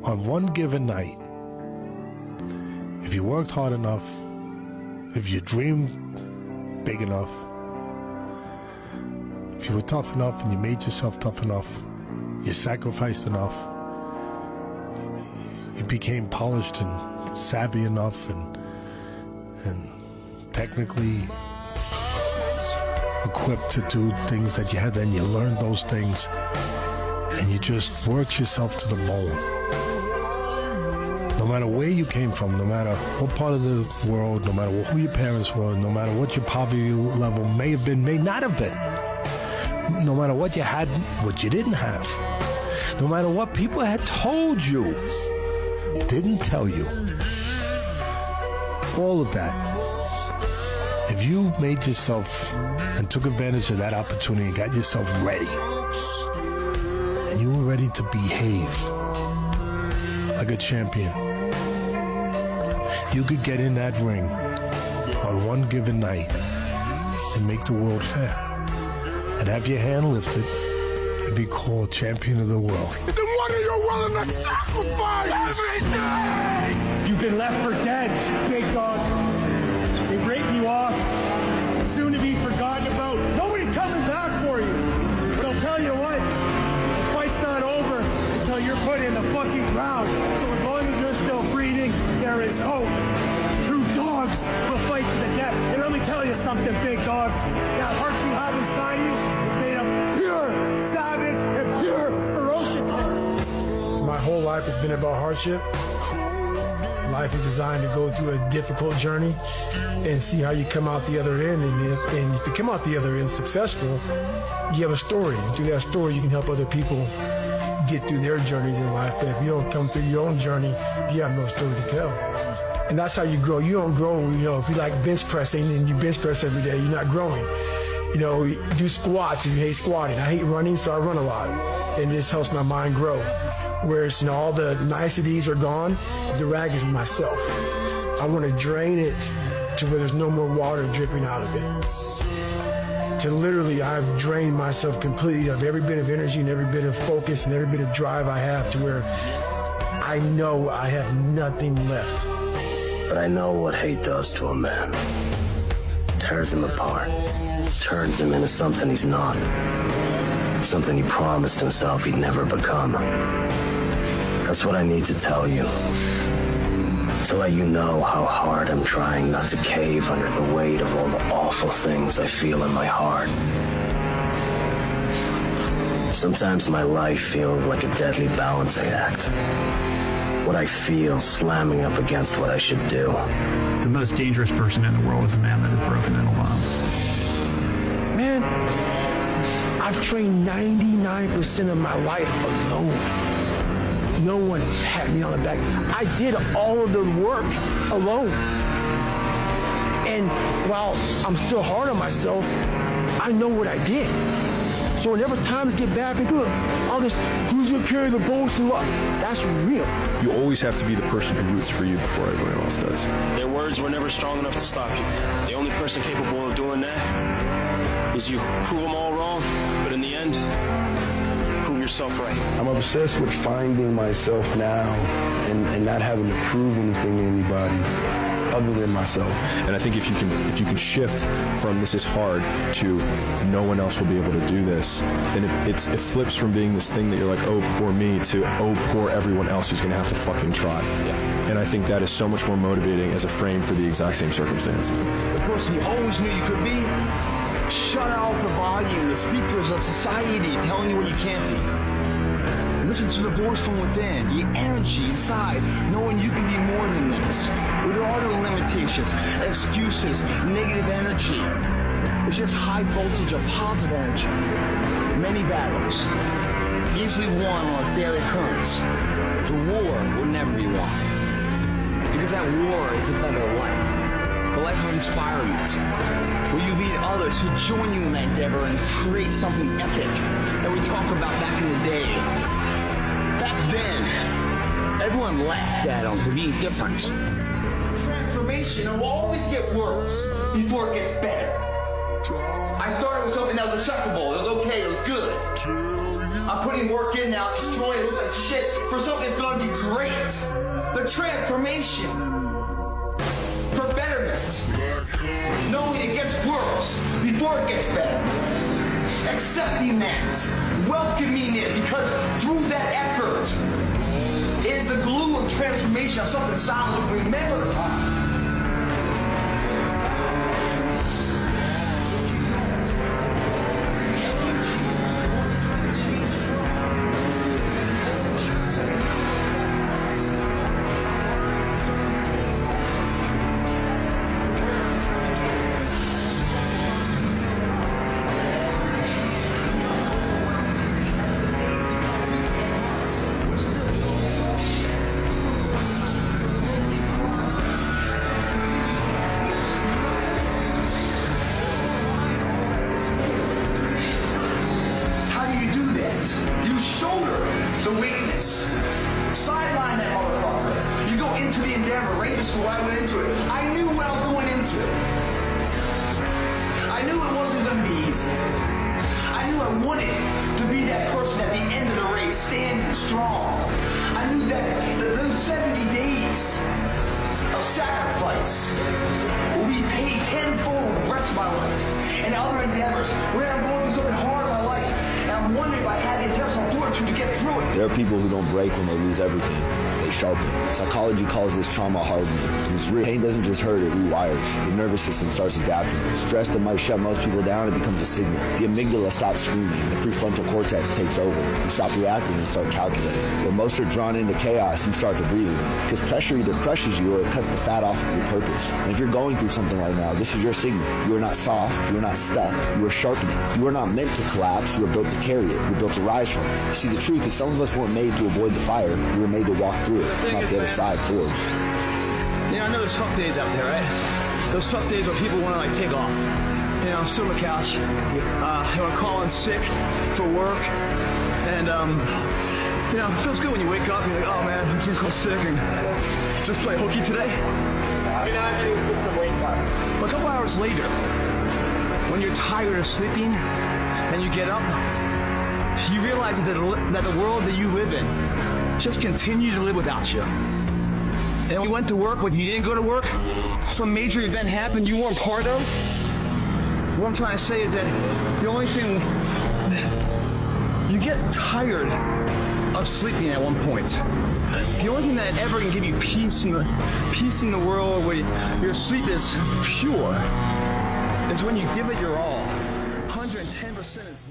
on one given night, if you worked hard enough, if you dreamed big enough, if you were tough enough and you made yourself tough enough, you sacrificed enough, you became polished and savvy enough and technically equipped to do things that you had, then you learned those things and you just worked yourself to the bone. No matter where you came from, no matter what part of the world, no matter who your parents were, no matter what your poverty level may have been, may not have been, no matter what you had, what you didn't have, no matter what people had told you, didn't tell you, all of that, if you made yourself and took advantage of that opportunity and got yourself ready, and you were ready to behave like a champion, you could get in that ring on one given night and make the world fair and have your hand lifted and be called champion of the world. Then what are you willing to sacrifice? Everything! You've been left for dead, big dog. They've written you off, soon to be forgotten about. Nobody's coming back for you. But I'll tell you what, the fight's not over until you're put in the fucking ground. So as long as you're still breathing, there is hope. True dogs will fight to the death. And let me tell you something, big dog. That heart you have inside you is made of pure savage and pure ferociousness. My whole life has been about hardship. Life is designed to go through a difficult journey and see how you come out the other end. And if you come out the other end successful, you have a story. And through that story, you can help other people get through their journeys in life. But if you don't come through your own journey, you have no story to tell. And that's how you grow. You don't grow, if you like bench pressing and you bench press every day, you're not growing. You do squats if you hate squatting. I hate running, so I run a lot. And this helps my mind grow. Whereas, all the niceties are gone, the rag is myself. I want to drain it to where there's no more water dripping out of it. To literally, I've drained myself completely of every bit of energy and every bit of focus and every bit of drive I have to where I know I have nothing left. But I know what hate does to a man. Tears him apart. Turns him into something he's not. Something he promised himself he'd never become. That's what I need to tell you. To let you know how hard I'm trying not to cave under the weight of all the awful things I feel in my heart. Sometimes my life feels like a deadly balancing act. What I feel slamming up against what I should do. The most dangerous person in the world is a man that is broken and alone. Man, I've trained 99% of my life alone. No one had me on the back. I did all of the work alone. And while I'm still hard on myself, I know what I did. So whenever times get bad, people all this, who's gonna carry the bullshit up? That's real. You always have to be the person who roots for you before everyone else does. Their words were never strong enough to stop you. The only person capable of doing that is you. Prove them all wrong, but in the end, prove yourself right. I'm obsessed with finding myself now and not having to prove anything to anybody other than myself. And I think if you can shift from this is hard to no one else will be able to do this, then it flips from being this thing that you're like, oh, poor me, to oh, poor everyone else who's going to have to fucking try. Yeah. And I think that is so much more motivating as a frame for the exact same circumstance. The person you always knew you could be, shut out the volume, the speakers of society telling you what you can't be. Listen to the voice from within, the energy inside, knowing you can be more than this. With all the limitations, excuses, negative energy. It's just high voltage of positive energy. Many battles, easily won on a daily occurrence. The war will never be won. Because that war is a better life. A life of inspirement. Will you lead others to join you in that endeavor and create something epic that we talk about back in the day? Back then, everyone laughed at them for being different. Transformation will always get worse before it gets better. I started with something that was acceptable, it was okay, it was good. I'm putting work in now, destroying it looks like shit for something that's gonna be great. The transformation. For betterment. Knowing it gets worse before it gets better. Accepting that. Welcoming it, because through that effort is the glue of transformation of something solid to remember upon. You shoulder the weakness. Sideline that motherfucker. You go into the endeavor. Ranger school, I went into it. I knew what I was going into. I knew it wasn't going to be easy. I knew I wanted to be that person at the end of the race, standing strong. I knew that those 70 days of sacrifice will be paid tenfold the rest of my life and other endeavors where I'm going through something hard in my life. And I'm wondering if I had the intestinal fortitude to get through it. There are people who don't break when they lose everything. They sharpen. Psychology calls this trauma hardening. And it's real. Pain doesn't just hurt, it rewires. Your nervous system starts adapting. Stress that might shut most people down, it becomes a signal. The amygdala stops screaming. The prefrontal cortex takes over. You stop reacting and start calculating. Where most are drawn into chaos, you start to breathe again. Because pressure either crushes you or it cuts the fat off of your purpose. And if you're going through something right now, this is your signal. You are not soft. You are not stuck. You are sharpening. You are not meant to collapse. You are built to carry it. You're built to rise from it. See, the truth is some of us weren't made to avoid the fire. We were made to walk through it, not the other side forged. You know, I know there's tough days out there, right? Those tough days where people want to, like, take off. You know, sit on the couch. You know, call in sick for work. And, you know, it feels good when you wake up and you're like, oh, man, I'm just gonna call sick and just play hooky today. But a couple hours later, when you're tired of sleeping and you get up, you realize that the world that you live in just continue to live without you. And you went to work, but you didn't go to work. Some major event happened you weren't part of. What I'm trying to say is that the only thing, you get tired of sleeping at one point. The only thing that ever can give you peace in the world where your sleep is pure is when you give it your all. 110% is